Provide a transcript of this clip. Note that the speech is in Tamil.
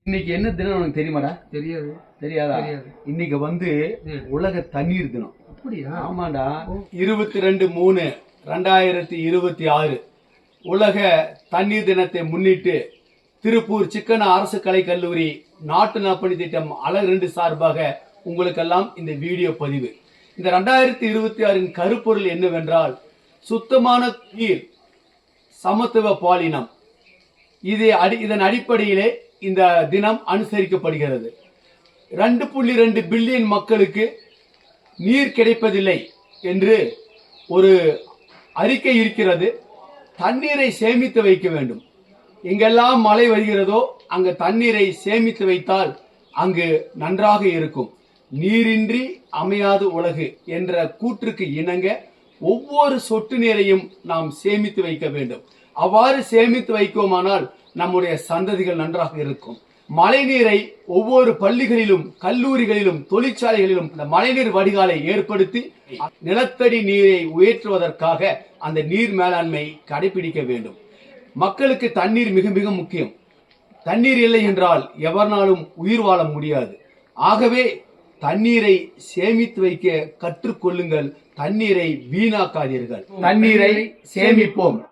இன்னைக்கு என்ன தினம் உனக்கு தெரியுமாடா? தெரியாது. தெரியாதா? இன்னைக்கு உலக தண்ணீர் தினம். அப்படியா? ஆமாடா. 22/3/2026 உலக தண்ணீர் தினத்தை முன்னிட்டு திருப்பூர் சிக்கன அரசு கலை கல்லூரி நாட்டு நப்பணி திட்டம் அலகு 2 சார்பாக உங்களுக்கெல்லாம் இந்த வீடியோ பதிவு. இந்த 2026 கருப்பொருள் என்னவென்றால் சுத்தமான நீர், சமத்துவ பாலினம். இதன் அடிப்படையிலே இந்த தினம் அனுசரிக்கப்படுகிறது. 2.2 பில்லியன் மக்களுக்கு நீர் கிடைப்பதில்லை என்று ஒரு அறிக்கை இருக்கிறது. தண்ணீரை சேமித்து வைக்க வேண்டும். எங்கெல்லாம் மழை வருகிறதோ அங்கு தண்ணீரை சேமித்து வைத்தால் அங்கு நன்றாக இருக்கும். நீரின்றி அமையாது உலகு என்ற கூற்றுக்கு இணங்க ஒவ்வொரு சொட்டு நீரையும் நாம் சேமித்து வைக்க வேண்டும். அவ்வாறு சேமித்து வைக்குமானால் நம்முடைய சந்ததிகள் நன்றாக இருக்கும். மழை நீரை ஒவ்வொரு பள்ளிகளிலும், கல்லூரிகளிலும், தொழிற்சாலைகளிலும் இந்த மழைநீர் வடிகாலை ஏற்படுத்தி நிலத்தடி நீரை உயர்த்துவதற்காக அந்த நீர் மேலாண்மை கடைபிடிக்க வேண்டும். மக்களுக்கு தண்ணீர் மிக மிக முக்கியம். தண்ணீர் இல்லை என்றால் எவராலும் உயிர் வாழ முடியாது. ஆகவே தண்ணீரை சேமித்து வைக்க கற்றுக்கொள்ளுங்கள். தண்ணீரை வீணாக்காதீர்கள். தண்ணீரை சேமிப்போம்.